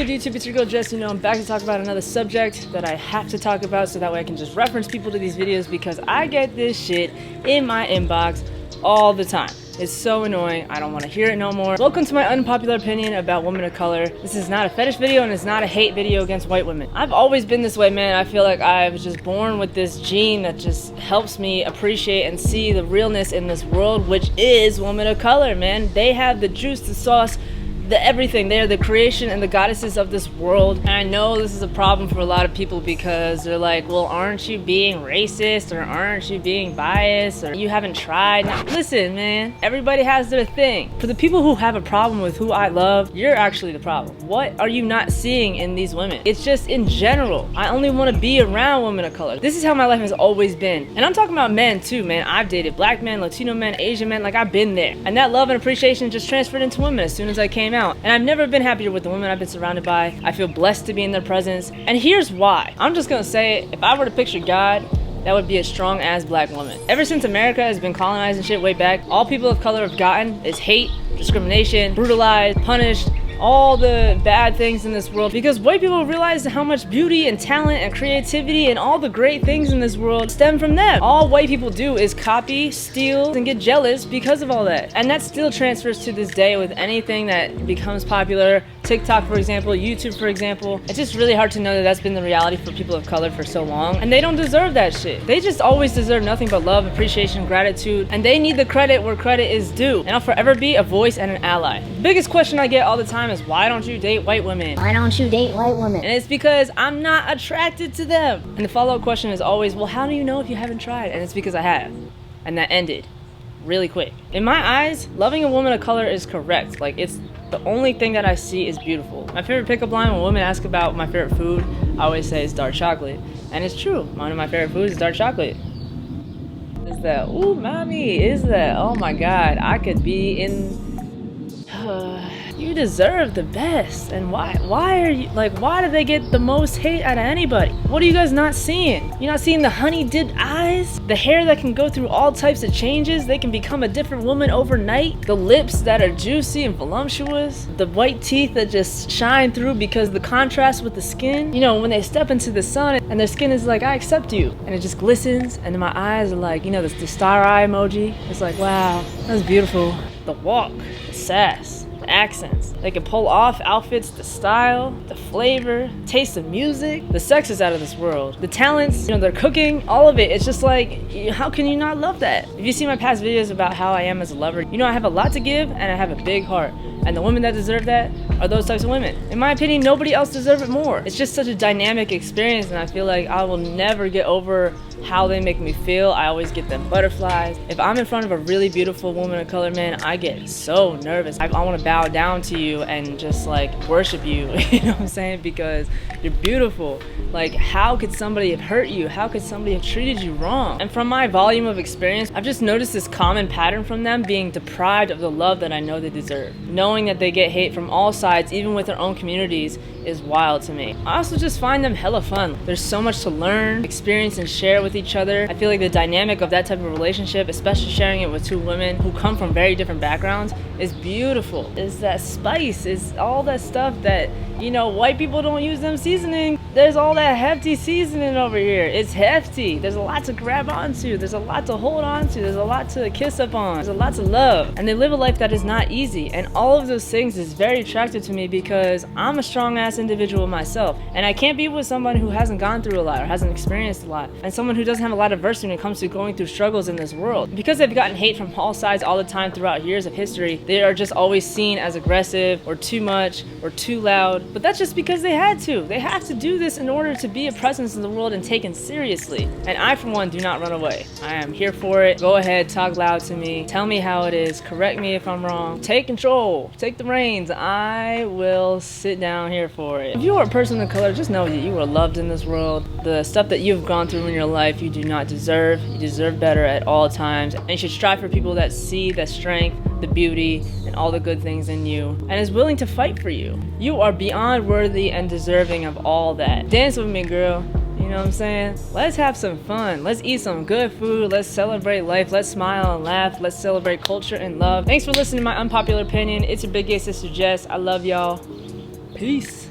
good, YouTube? It's your girl Jess. You know, I'm back to talk about another subject that I have to talk about so that way I can just reference people to these videos, because I get this shit in my inbox all the time. It's so annoying. I don't want to hear it no more. Welcome to my unpopular opinion about women of color. This is not a fetish video and it's not a hate video against white women. I've always been this way, man. I feel like I was just born with this gene that just helps me appreciate and see the realness in this world, which is women of color, man. They have the juice, the sauce, the everything. They're the creation and the goddesses of this world. And I know this is a problem for a lot of people because they're like, well, aren't you being racist, or aren't you being biased, or you haven't tried? Now, listen, man, everybody has their thing. For the people who have a problem with who I love, you're actually the problem. What are you not seeing in these women? It's just in general. I only want to be around women of color. This is how my life has always been. And I'm talking about men too, man. I've dated black men, Latino men, Asian men. Like, I've been there. And that love and appreciation just transferred into women as soon as I came out. And I've never been happier with the women I've been surrounded by. I feel blessed to be in their presence. And here's why. I'm just gonna say it. If I were to picture God, that would be a strong ass black woman. Ever since America has been colonized and shit way back, all people of color have gotten is hate, discrimination, brutalized, punished, all the bad things in this world, because white people realize how much beauty and talent and creativity and all the great things in this world stem from them. All white people do is copy, steal, and get jealous because of all that. And that still transfers to this day with anything that becomes popular. TikTok, for example, YouTube, for example. It's just really hard to know that that's been the reality for people of color for so long. And they don't deserve that shit. They just always deserve nothing but love, appreciation, gratitude, and they need the credit where credit is due. And I'll forever be a voice and an ally. The biggest question I get all the time is, why don't you date white women? Why don't you date white women? And it's because I'm not attracted to them. And the follow-up question is always, well, how do you know if you haven't tried? And it's because I have. And that ended really quick. In my eyes, loving a woman of color is correct. Like, it's the only thing that I see is beautiful. My favorite pickup line when women ask about my favorite food, I always say it's dark chocolate. And it's true. One of my favorite foods is dark chocolate. Is that, ooh, mommy, is that, oh my God, I could be in, you deserve the best. And why are you, like, why do they get the most hate out of anybody? What are you guys not seeing? You're not seeing the honey dipped eyes, the hair that can go through all types of changes, they can become a different woman overnight, the lips that are juicy and voluptuous, the white teeth that just shine through because of the contrast with the skin. You know, when they step into the sun and their skin is like, I accept you, and it just glistens, and my eyes are like, you know, the star eye emoji. It's like, wow, that's beautiful. The walk, the sass, the accents. They can pull off outfits, the style, the flavor, taste of music. The sex is out of this world. The talents, you know, their cooking, all of it. It's just like, how can you not love that? If you see my past videos about how I am as a lover, you know I have a lot to give and I have a big heart. And the women that deserve that are those types of women. In my opinion, nobody else deserves it more. It's just such a dynamic experience, and I feel like I will never get over how they make me feel. I always get them butterflies. If I'm in front of a really beautiful woman of color, man, I get so nervous. I want to bow down to you and just like worship you, you know what I'm saying? Because you're beautiful. Like, how could somebody have hurt you? How could somebody have treated you wrong? And from my volume of experience, I've just noticed this common pattern from them being deprived of the love that I know they deserve. Knowing that they get hate from all sides, even with their own communities, is wild to me. I also just find them hella fun. There's so much to learn, experience, and share with each other. I feel like the dynamic of that type of relationship, especially sharing it with two women who come from very different backgrounds, is beautiful. It's that spice, it's all that stuff that, you know, white people don't use them seasoning. There's all that hefty seasoning over here. It's hefty. There's a lot to grab onto. There's a lot to hold onto. There's a lot to kiss up on. There's a lot to love. And they live a life that is not easy. And all of those things is very attractive to me because I'm a strong ass individual myself. And I can't be with someone who hasn't gone through a lot or hasn't experienced a lot. And someone who doesn't have a lot of adversity when it comes to going through struggles in this world. Because they've gotten hate from all sides all the time throughout years of history, they are just always seen as aggressive or too much or too loud. But that's just because they had to. They have to do this in order to be a presence in the world and taken seriously. And I, for one, do not run away. I am here for it. Go ahead, talk loud to me. Tell me how it is. Correct me if I'm wrong. Take control. Take the reins. I will sit down here for it. If you are a person of color, just know that you are loved in this world. The stuff that you've gone through in your life, you do not deserve. You deserve better at all times. And you should strive for people that see the strength, the beauty, and all the good things in you, and is willing to fight for you. You are beyond worthy and deserving of all that. Dance with me, girl. You know what I'm saying? Let's have some fun. Let's eat some good food. Let's celebrate life. Let's smile and laugh. Let's celebrate culture and love. Thanks for listening to my unpopular opinion. It's your big gay sister Jess. I love y'all. Peace.